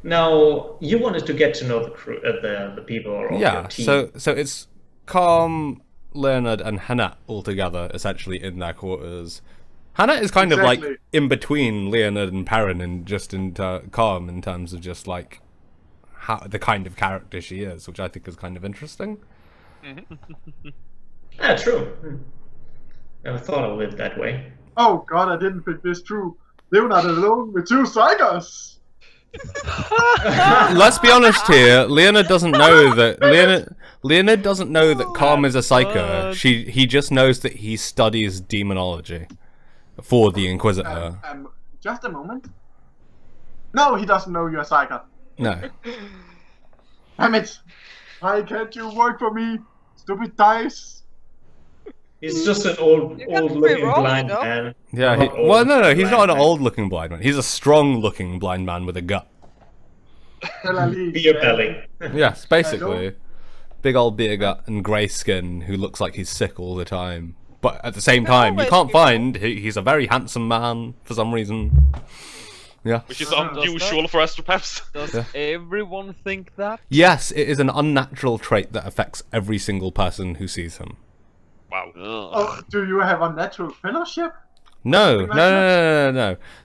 Now, you wanted to get to know the crew, the people of your team. So it's Carm, Leonard, and Hanette all together, essentially in their quarters. Hanette is kind of like in between Leonard and Perrin, and just into Carm in terms of just like how the kind of character she is, which I think is kind of interesting. Yeah, true. Never thought of it that way. Oh god, I didn't think this through. Leonard alone with 2 psychers. Let's be honest here. Leonard doesn't know that Leonard doesn't know that Carm is a psyker. He just knows that he studies demonology for the Inquisitor. Just a moment. No, he doesn't know you're a psyker. No. Damn it! Why can't you work for me? Stupid dice. He's just an old-looking blind man. Yeah. No. He's not an old-looking blind man. He's a strong-looking blind man with a gut. Beer belly. Yes, basically. Big old beer gut and grey skin who looks like he's sick all the time. But at the same time, you can't find he's a very handsome man for some reason. Yeah. Which is unusual for astropaths. Does everyone think that? Yes, it is an unnatural trait that affects every single person who sees him. Wow. Oh, do you have a natural fellowship? No.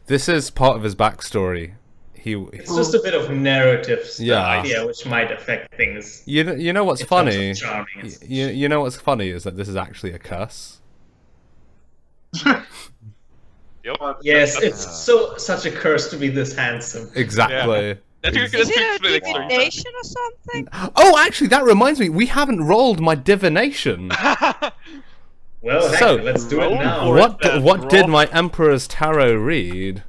This is part of his backstory. It's just a bit of narrative stuff, Yeah. which might affect things. You know what's funny? Charming. You know what's funny is that this is actually a curse. Yep. Yes, it's such a curse to be this handsome. Exactly. Yeah. Is it a divination or something? Oh, actually, that reminds me. We haven't rolled my divination. Well, heck, So, let's do it now. What did my Emperor's Tarot read?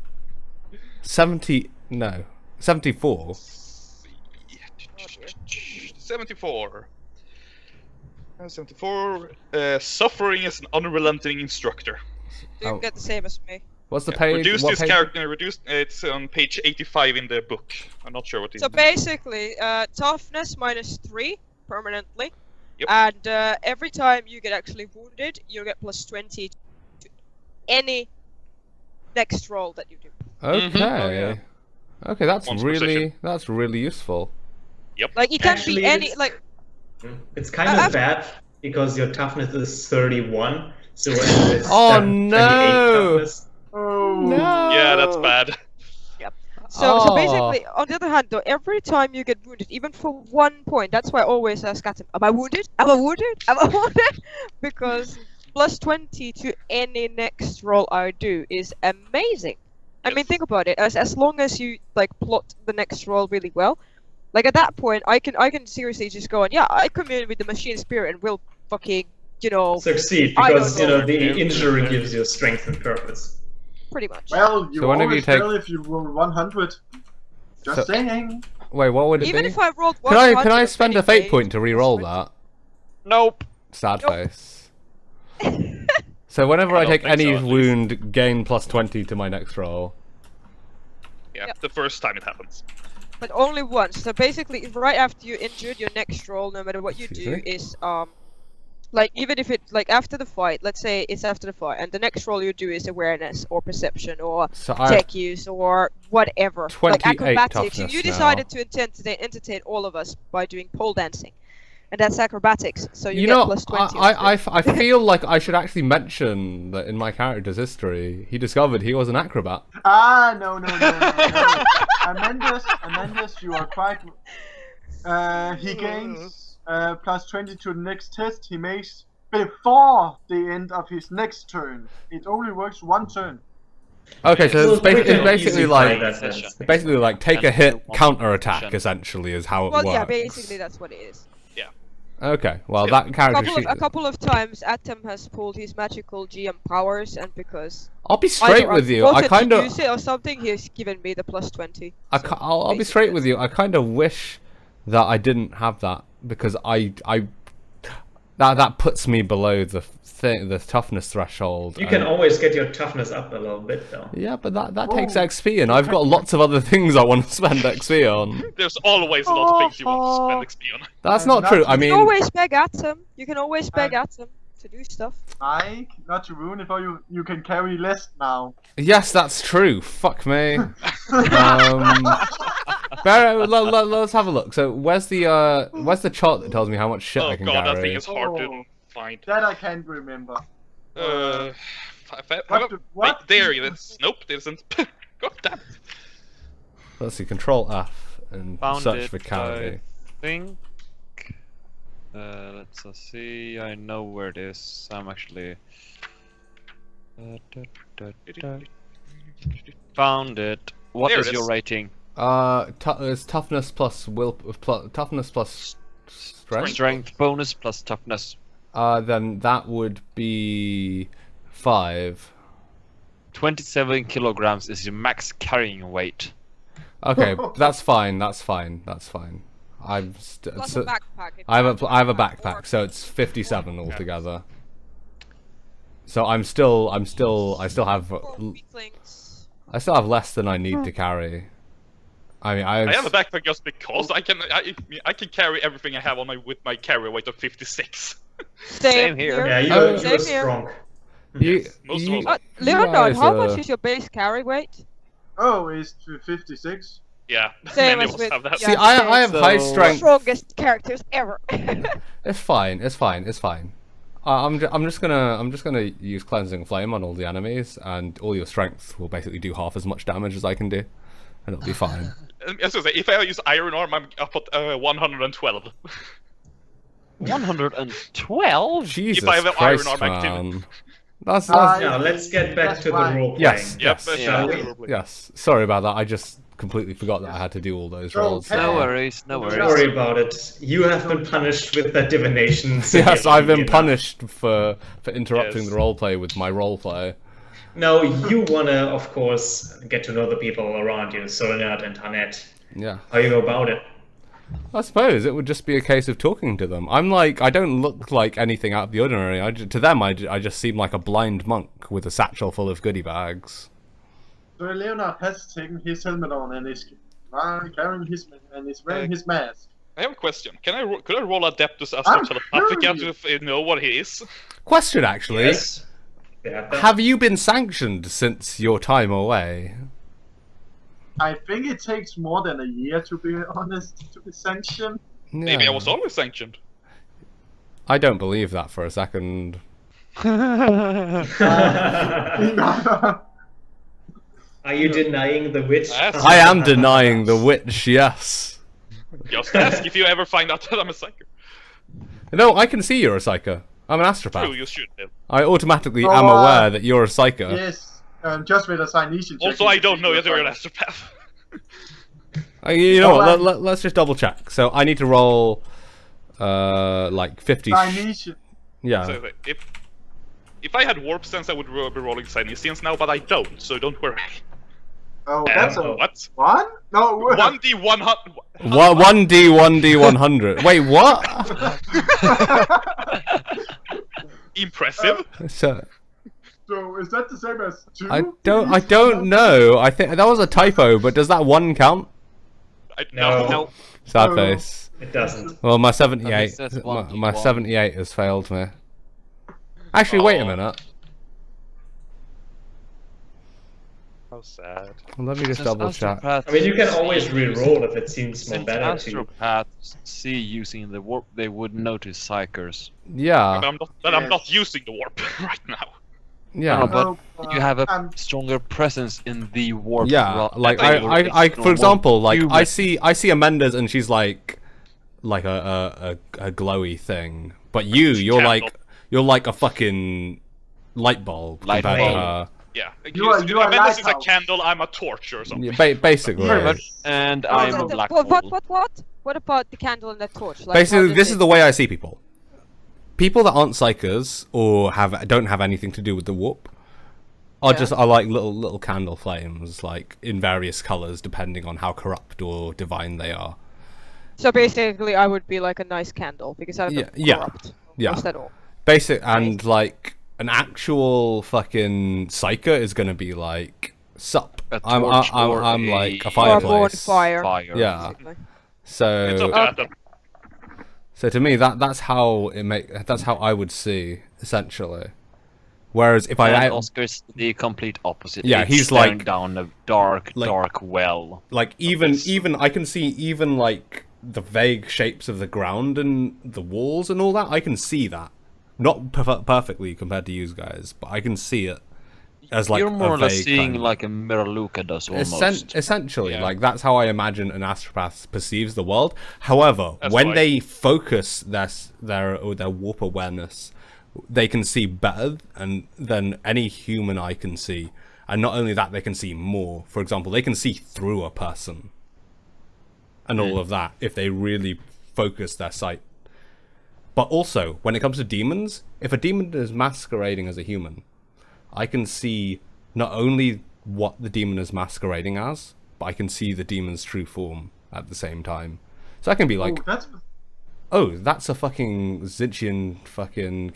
74. 74. 74. Suffering is an unrelenting instructor. You get the same as me. What's the page? Reduce what this page? character. It's on page 85 in the book. I'm not sure what it is. So basically, toughness -3 permanently. Yep. And every time you get actually wounded, you get +20 to any next roll that you do. Okay. Okay, that's Once really useful. Yep. Like it can Actually, be any like. It's kind of bad because your toughness is 31, so it's Oh 28 no! toughness. Oh No! Yeah, that's bad. So basically, on the other hand, though, every time you get wounded, even for 1 point, that's why I always ask Atem, am I wounded? Am I wounded? Am I wounded? Because +20 to any next roll I do is amazing. I mean, think about it. As long as you like plot the next roll really well, like at that point, I can seriously just go on. Yeah, I commune with the machine spirit and will fucking, succeed because the injury gives you strength and purpose. Pretty much. Well, you So whenever always you take- fail if you roll 100. Just saying. Wait, what would it Even be? if I rolled 100, Can I spend a fate point to re-roll that? Nope. Sad Nope. face. So whenever I don't take think any so, at least. wound, gain +20 to my next roll. Yeah, Yep. the first time it happens. But only once. So basically, right after you're injured, your next roll, no matter what you do, is like even if it like after the fight. Let's say it's after the fight, and the next roll you do is awareness or perception or So I have tech use or whatever. Like 28 acrobatics. toughness You now. decided to entertain all of us by doing pole dancing, and that's acrobatics. So you, You get know, +20. I feel like I should actually mention that in my character's history, he discovered he was an acrobat. Ah, no. Amendez, you are quite. He gains +20 to the next test he makes before the end of his next turn. It only works 1 turn. Okay, so it's basically like basically take a hit, counter attack. Essentially, is how it Well, works. yeah, basically that's what it is. Okay, well that character sheet. A couple of times, Atem has pulled his magical GM powers, and because I'll be straight either with you. wanted I kind to of. use it or something, he's given me the +20. I'll be straight with you. I kind of wish that I didn't have that because that puts me below the toughness threshold. You can always get your toughness up a little bit, though. Yeah, but that takes XP, and I've got lots of other things I want to spend XP on. There's always a lot of things you want to spend XP on. That's not true. I You mean, can always beg Atem. You can always beg Atem to do stuff. Mike, not to ruin it for you, you can carry less now. yes, that's true. Fuck me. Let's have a look. So where's the chart that tells me how much shit I Oh can god, carry? that thing is hard to Oh. find. That I can't remember. Wait, there it is. Nope, it isn't. God damn it. Let's see. Control F and Found search it, for carry. I think. Let's see. I know where it is. I'm actually. Found it. What There is it your is. rating? It's toughness plus toughness plus strength. Strength bonus plus toughness. Then that would be 5. 27 kilograms is your max carrying weight. Okay, that's fine. That's fine. That's fine. Plus a backpack. I have a backpack, so it's 57 altogether. So I still have less than I need to carry. I mean, I have a backpack just because I can carry everything I have on with my carry weight of 56. Same here. Yeah, you're Same here. strong. Most of all. Leonard, guys, how much is your base carry weight? Oh, it's 56. Yeah, Same many as of us with- have that. yeah. See, I have high So- strength. Strongest characters ever. It's fine. It's fine. It's fine. I'm just gonna use cleansing flame on all the enemies, and all your strength will basically do half as much damage as I can do, and it'll be fine. As I say, if I use iron arm, I'm up at 112. 112? Jesus I have an iron Christ, arm activity. man. That's Now let's get back That's to the fine. role playing. yes, Yep, yes, shall we? yes. Sorry about that. I just completely forgot that I had to do all those rolls. Okay. No worries, no Don't worries. worry about it. You have been punished with that divination. so Yes, you I've been enough. punished for interrupting Yes. the roleplay with my roleplay. No, you wanna, of course, get to know the people around you, Leonard and Hanette. Yeah. How you go about it? I suppose it would just be a case of talking to them. I'm like, I don't look like anything out of the ordinary. To them, I just seem like a blind monk with a satchel full of goodie bags. So Leonard has taken his helmet on and is carrying his and is wearing his mask. I have a question. Could I roll Adeptus as I'm a telepathic curious. to know what he is? Question, actually. Yes. Yeah, Have you been sanctioned since your time away? I think it takes more than a year, to be honest, to be sanctioned. Maybe I Yeah. was always sanctioned. I don't believe that for a second. Are you denying the witch? Yes. I am denying the witch, yes. Just ask if you ever find out that I'm a psycho. No, I can see you're a psycho. I'm an astropath. True, you should have. I automatically Oh, am aware that you're a psycho. Yes, just with a Cynesian check. Also, I don't know yet you're an astropath. You know Oh, what, let's just double check. So I need to roll, like 50... Cynesian. Yeah. So, if I had warp sense, I would be rolling Cynesians now, but I don't, so don't worry. Oh, that's a What? one? No, 1d100. 1d, 1d, 100. Wait, what? Impressive. So, So is that the same as two? I don't know. I think that was a typo, but does that one count? No. No. Sad No. face. It doesn't. Well, my 78, says my 1d1. 78 has failed me. Actually, wait a Oh. minute. How sad. Let me just double check. I mean, you can always re-roll if it seems more Since better to you. astropaths see using the warp, they would notice psychers. Yeah, I'm not using the warp right now. yeah. No, but No, you have a I'm- stronger presence in the warp. Yeah, like than your I, for original example, like human. I see Amendez and she's like a glowy thing, but you're Candle. like a fucking light bulb Light compared to bulb. her. Yeah. You are Amendez is a lighthouse. candle, I'm a torch or something. Yeah, basically, Very much. And I'm a black hole. What? What about the candle and the torch? Like, basically, how this does is it- the way I see people. People that aren't psychers or don't have anything to do with the warp are Yeah. just like little candle flames, like in various colors depending on how corrupt or divine they are. So basically, I would be like a nice candle because I'm Yeah, not yeah, corrupt. yeah. Most at all. Basic and like an actual fucking psyker is gonna be like sup. A I'm torch or like a a- Or a fireplace. bonfire. Yeah. Basically. It's up So to Atem. so to me that's how I would see essentially. Whereas if And Oscar's the complete opposite. Yeah, It's he's staring like- down a dark, like- dark well. like even I can see even like the vague shapes of the ground and the walls and all that. I can see that, not perfectly compared to you guys, but I can see it as like You're more a or less vague seeing kind of- like a Miraluka does almost. Essentially, Yeah. like that's how I imagine an astropath perceives the world. However, That's when right. they focus their warp awareness, they can see better than any human eye can see. And not only that, they can see more. For example, they can see through a person. And all of that, if they really focus their sight. But also, when it comes to demons, if a demon is masquerading as a human, I can see not only what the demon is masquerading as, but I can see the demon's true form at the same time. So I can be like, oh, that's a fucking Zinchian fucking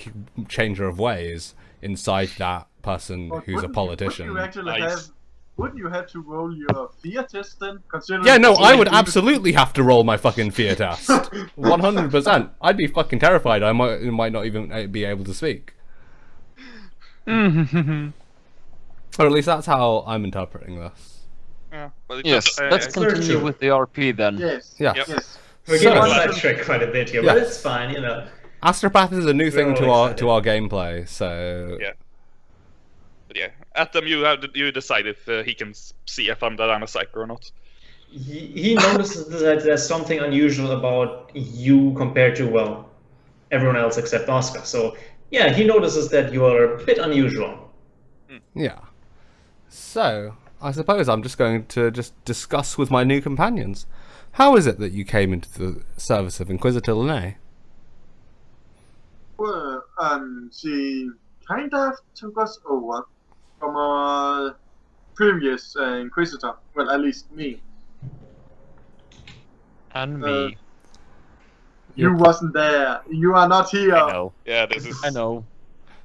changer of ways inside that person who's a politician. Wouldn't you have to roll your fear test then? Considering Yeah, no, I would you- absolutely have to roll my fucking fear test. 100%. I'd be fucking terrified. I might not even be able to speak. Or at least that's how I'm interpreting this. Yeah, but Yes, let's it's very continue true. with the RP then. Yes. Yeah. Yep. Yes. We're So- getting sidetracked quite a bit here, Yeah. but it's fine, you know. Astropath is a new thing all to our excited. gameplay, so Yeah. But yeah, Atem, you decide if he can see if I'm the Dinocycle or not. He notices that there's something unusual about you compared to, well, everyone else except Oscar. So, yeah, he notices that you are a bit unusual. yeah. So I suppose I'm just going to discuss with my new companions. How is it that you came into the service of Inquisitor Lene? Well, she kind of took us over from our previous Inquisitor. Well, at least me. And me. You wasn't there. You are not here. I know. Yeah, this is. I know.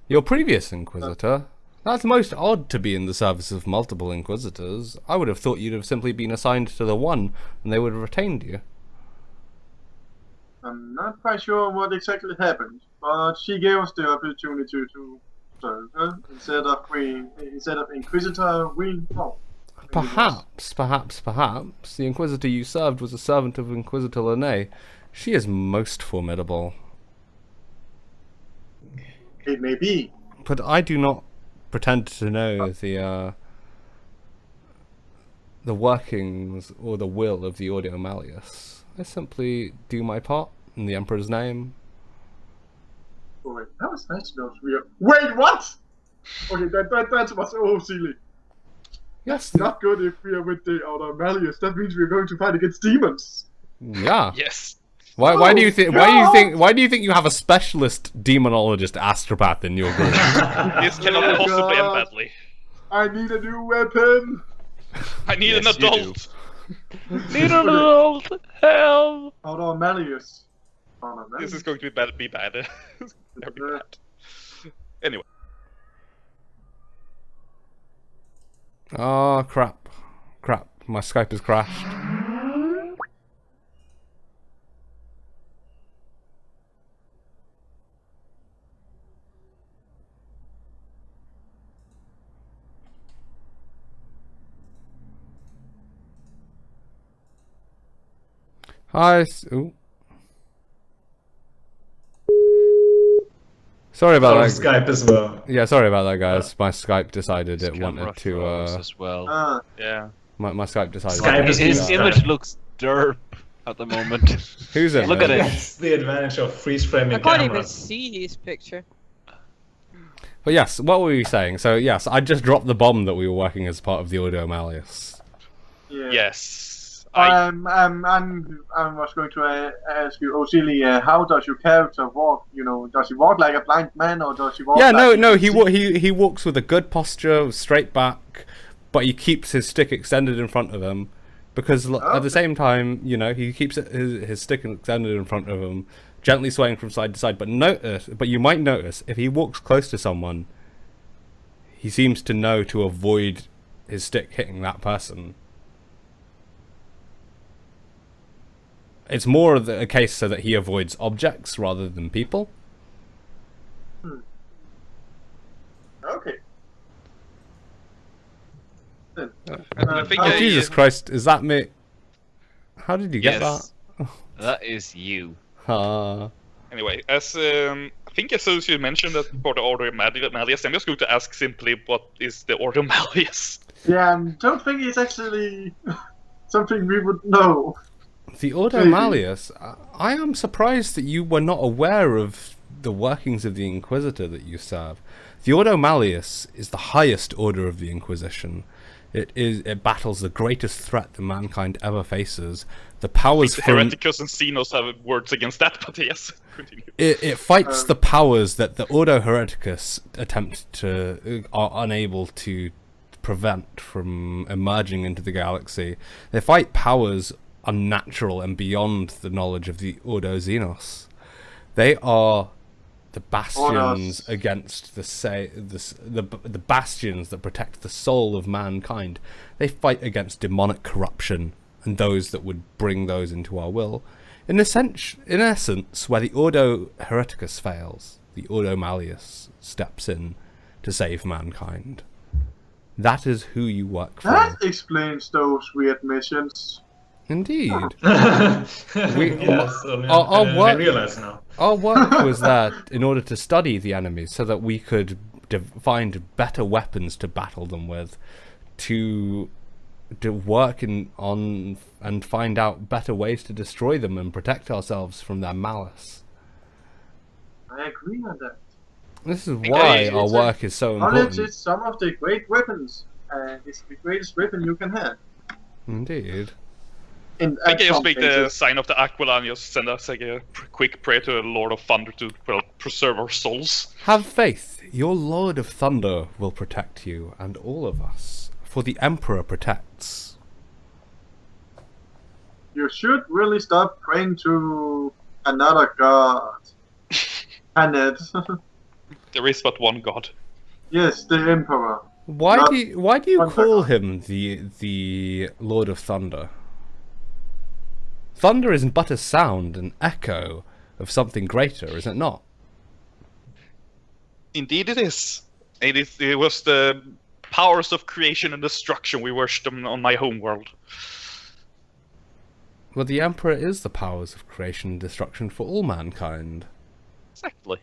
Your previous Inquisitor? That's most odd to be in the service of multiple Inquisitors. I would have thought you'd have simply been assigned to the one, and they would have retained you. I'm not quite sure what exactly happened, but she gave us the opportunity to serve her instead of Inquisitor. Perhaps, the Inquisitor you served was a servant of Inquisitor Lene. She is most formidable. It may be. But I do not pretend to know the workings or the will of the Audio Malleus. I simply do my part in the Emperor's name. Oh, wait, that was nice to know. Wait, what? Okay, that was so silly. Yes. Not good if we are with the Outer Malleus. That means we're going to fight against demons. Yeah. Yes. Why do you think? Why do you think you have a specialist demonologist astropath in your group? This cannot possibly end God. badly. I need a new weapon. I need an Yes, you adult. Need an adult help. Outer Malleus. This is going to be bad. Very bad. Anyway, Oh crap! My Skype has crashed. Hi. Ooh. Sorry about Our that. Skype as well. Yeah, sorry about that, guys. My Skype decided it Camera wanted to. froze as well. yeah. My Skype decided. Skype is His being image looks derp at the moment. Who's in? Look at there? it. That's the advantage of freeze framing I can't even cameras. see his picture. But yes, what were we saying? So yes, I just dropped the bomb that we were working as part of the Audio Malleus. Yeah. Yes. I was going to ask you, Osilie, how does your character walk? You know, does he walk like a blind man, or does he walk? Yeah, like no, he he walks with a good posture, straight back, but he keeps his stick extended in front of him, because at the same time, you know, he keeps his stick extended in front of him, gently swaying from side to side. But you might notice if he walks close to someone, he seems to know to avoid his stick hitting that person. It's more of a case so that he avoids objects rather than people. I think Oh, Jesus Christ, is that me? How did you get Yes. that? That is you. Anyway, as I think as soon as you mentioned that for the Order of Malleus, I'm just going to ask simply what is the Order of Malleus? Yeah, I don't think it's actually something we would know. The Ordo Maybe. Malleus, I am surprised that you were not aware of the workings of the Inquisitor that you serve. The Ordo Malleus is the highest order of the Inquisition. It battles the greatest threat that mankind ever faces. The powers from Hereticus and Xenos have words against that, but yes, continue. it fights the powers that the Ordo Hereticus are unable to prevent from emerging into the galaxy. They fight powers unnatural and beyond the knowledge of the Ordo Xenos. They are the bastions against the bastions that protect the soul of mankind. They fight against demonic corruption and those that would bring those into our will. In essence, where the Ordo Hereticus fails, the Ordo Malleus steps in to save mankind. That is who you work for. That explains those weird missions. Indeed. Yes, I work- realize now. Our work was that in order to study the enemies so that we could find better weapons to battle them with, to work on and find out better ways to destroy them and protect ourselves from their malice. I agree on that. This is why it's our a- work is so Knowledge important. is some of the great weapons, and it's the greatest weapon you can have. Indeed. I can just make the sign of the Aquila and just send us like a quick prayer to the Lord of Thunder to preserve our souls. Have faith. Your Lord of Thunder will protect you and all of us. For the Emperor protects. You should really stop praying to another god. Hanette. There is but one God. Yes, the Emperor. Why Not do you Thunder call God. him the Lord of Thunder? Thunder is but a sound, an echo of something greater, is it not? Indeed it is. It was the powers of creation and destruction we worshipped on my homeworld. Well, the Emperor is the powers of creation and destruction for all mankind. Exactly.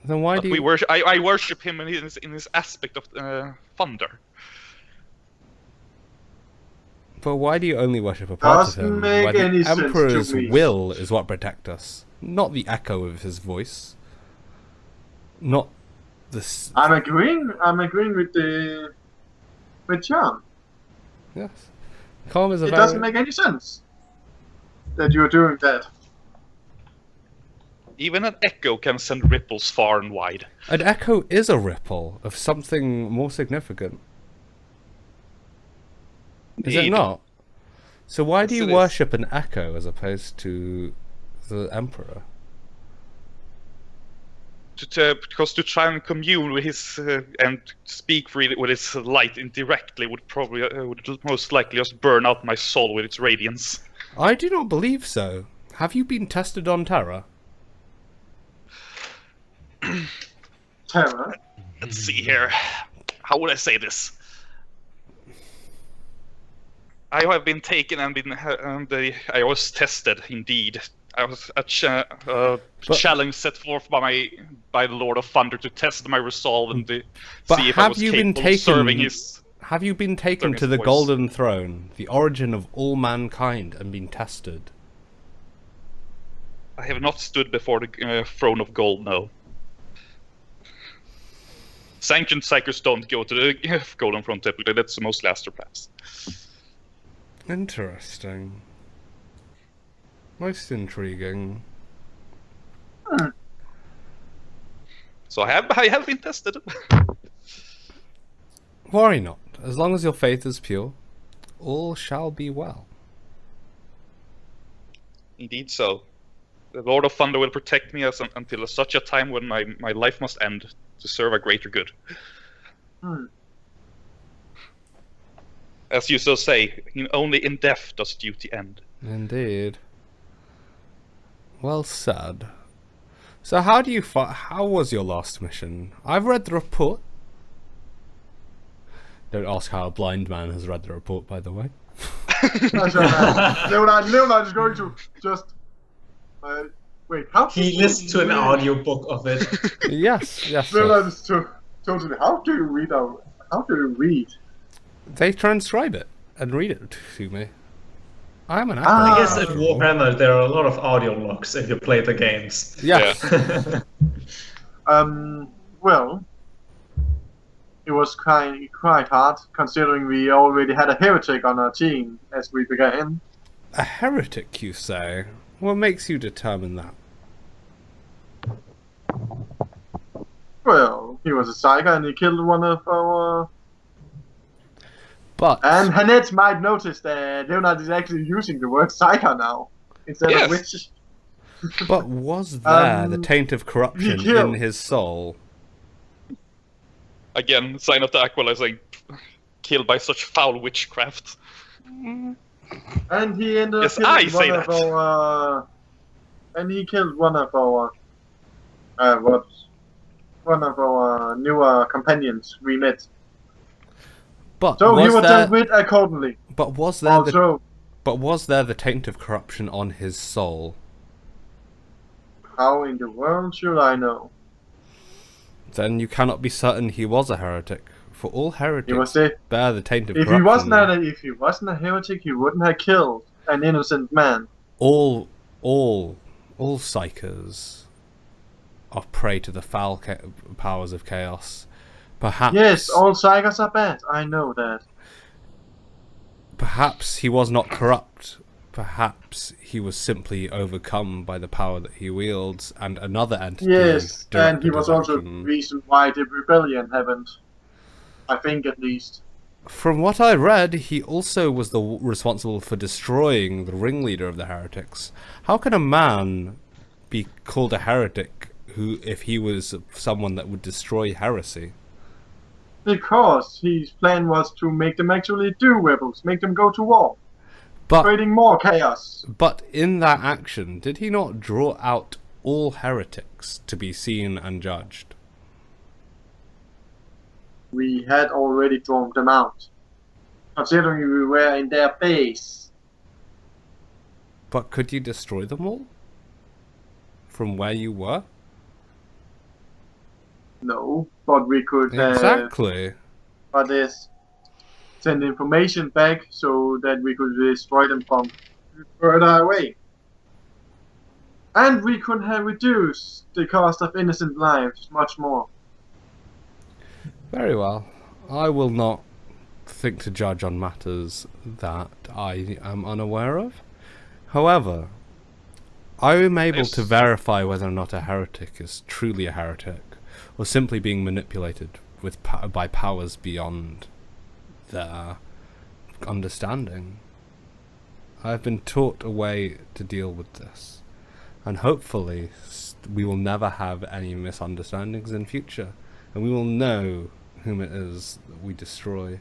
Then why But do you... I worship him in his aspect of thunder. But why do you only worship a part Doesn't of him? make Where the any sense to Emperor's me. will is what protects us, not the echo of his voice. Not the... I'm agreeing with John. Yes. Carm is a It very... doesn't make any sense that you're doing that. Even an echo can send ripples far and wide. An echo is a ripple of something more significant. Is it Indeed. not? So why do Yes, you it is. worship an echo as opposed to the Emperor? Because to try and commune with his and speak freely with his light indirectly would probably would most likely just burn out my soul with its radiance. I do not believe so. Have you been tested on Terra? Terror. Let's see here. How would I say this? I have been taken and I was tested indeed. I was a challenge set forth by the Lord of Thunder to test my resolve and to But see if I have was you been capable of serving taken? his. Have you been taken Serving to his the voice. Golden Throne, the origin of all mankind, and been tested? I have not stood before the throne of gold. No. Sanctioned psychers don't go to the Golden Throne typically. That's mostly astropaths. Interesting. Most intriguing. So I have been tested. Worry not. As long as your faith is pure, all shall be well. Indeed so. The Lord of Thunder will protect me until such a time when my life must end to serve a greater good. As you so say, only in death does duty end. Indeed. Well said. So how do you how was your last mission? I've read the report. Don't ask how a blind man has read the report, by the way. Leonard is going to just... wait, how... He listened to an audiobook of it. Yes. Leonard is totally... How do you read? They transcribe it and read it to me. I am an actor. I guess in Warhammer there are a lot of audio logs if you play the games. Yeah. Well, it was quite hard, considering we already had a heretic on our team as we began. A heretic, you say? What makes you determine that? Well, he was a psyker and he killed one of our... But... And Hanette might notice that Leonard is actually using the word psyker now, instead of witch. But was there the taint of corruption in his soul? Again, sign of the Aquila saying, killed by such foul witchcraft. And he ended up killing and he killed one of our newer companions we met. But so was he was there... dealt with accordingly. But was there the taint of corruption on his soul? How in the world should I know? Then you cannot be certain he was a heretic. For all heretics bear the taint of corruption. If he wasn't a heretic, he wouldn't have killed an innocent man. All psychers are prey to the foul powers of chaos. Perhaps... Yes, all psychers are bad. I know that. Perhaps he was not corrupt. Perhaps he was simply overcome by the power that he wields, and another entity... Yes, and he was also the reason why the rebellion happened. I think, at least. From what I read, he also was responsible for destroying the ringleader of the heretics. How can a man be called a heretic if he was someone that would destroy heresy? Because his plan was to make them actually do rebels, make them go to war. Creating more chaos. But in that action, did he not draw out all heretics to be seen and judged? We had already drawn them out, considering we were in their base. But could you destroy them all? From where you were? No, but we could... Exactly. But yes, send information back so that we could destroy them from further away. And we could have reduced the cost of innocent lives much more. Very well. I will not think to judge on matters that I am unaware of. However, I am able to verify whether or not a heretic is truly a heretic, or simply being manipulated by powers beyond their understanding. I have been taught a way to deal with this, and hopefully we will never have any misunderstandings in future, and we will know whom it is that we destroy.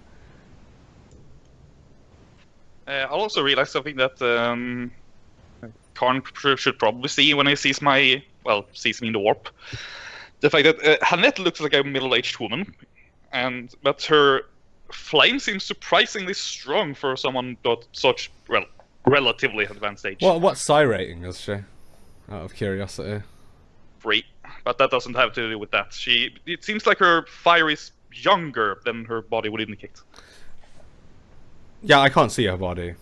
I also realized something that Carm should probably see when he sees me in the warp. The fact that Hanette looks like a middle-aged woman, but her flame seems surprisingly strong for someone at such, relatively advanced age. What psi rating is she? Out of curiosity. 3, but that doesn't have to do with that. It seems like her fire is younger than her body would indicate. Yeah, I can't see her body.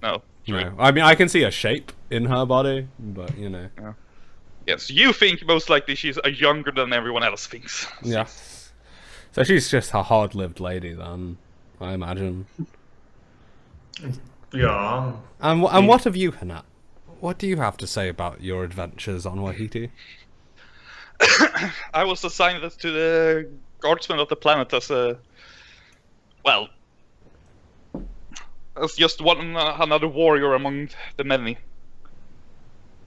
No. No. I mean, I can see a shape in her body, but, you know. Yeah. Yes, you think most likely she's younger than everyone else thinks. Yeah. So she's just a hard-lived lady, then, I imagine. Yeah. And what of you, Hanette? What do you have to say about your adventures on Wahiti? I was assigned to the guardsman of the planet as just another warrior among the many.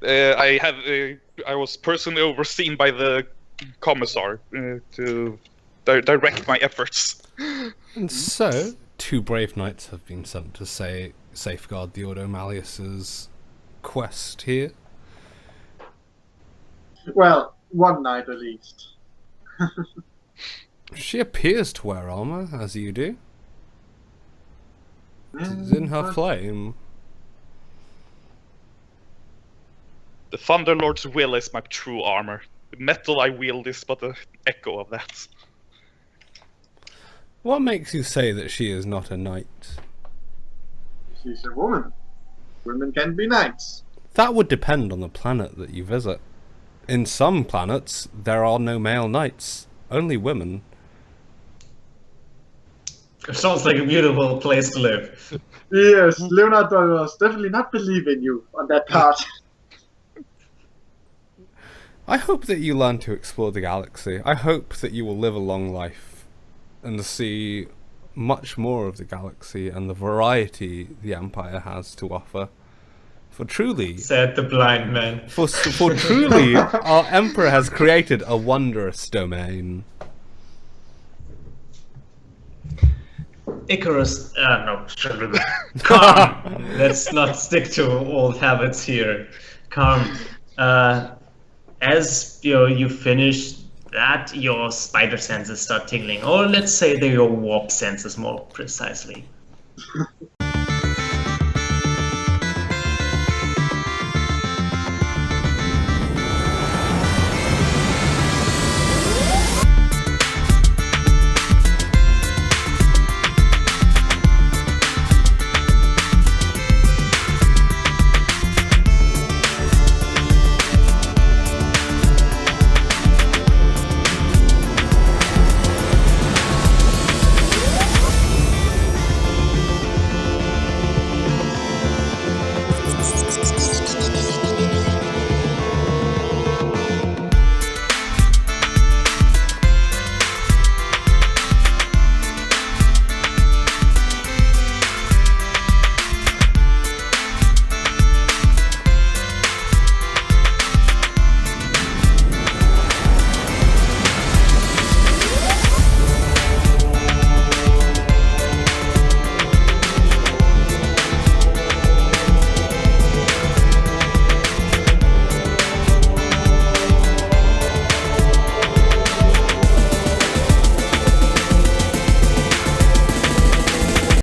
I was personally overseen by the commissar to direct my efforts. And so, 2 brave knights have been sent to safeguard the Ordo Malleus's quest here. Well, 1 knight at least. She appears to wear armor, as you do. 'Tis in her flame. The Thunderlord's will is my true armor. The metal I wield is but an echo of that. What makes you say that she is not a knight? She's a woman. Women can be knights. That would depend on the planet that you visit. In some planets, there are no male knights, only women. Sounds like a beautiful place to live. Yes, Leonard does definitely not believe in you on that part. I hope that you learn to explore the galaxy. I hope that you will live a long life and see much more of the galaxy and the variety the Empire has to offer. For truly, Said the blind man. for truly, our Emperor has created a wondrous domain. Icarus, no, Carm. Let's not stick to old habits here. Carm, as you finish that, your spider senses start tingling, or let's say they're your warp senses more precisely.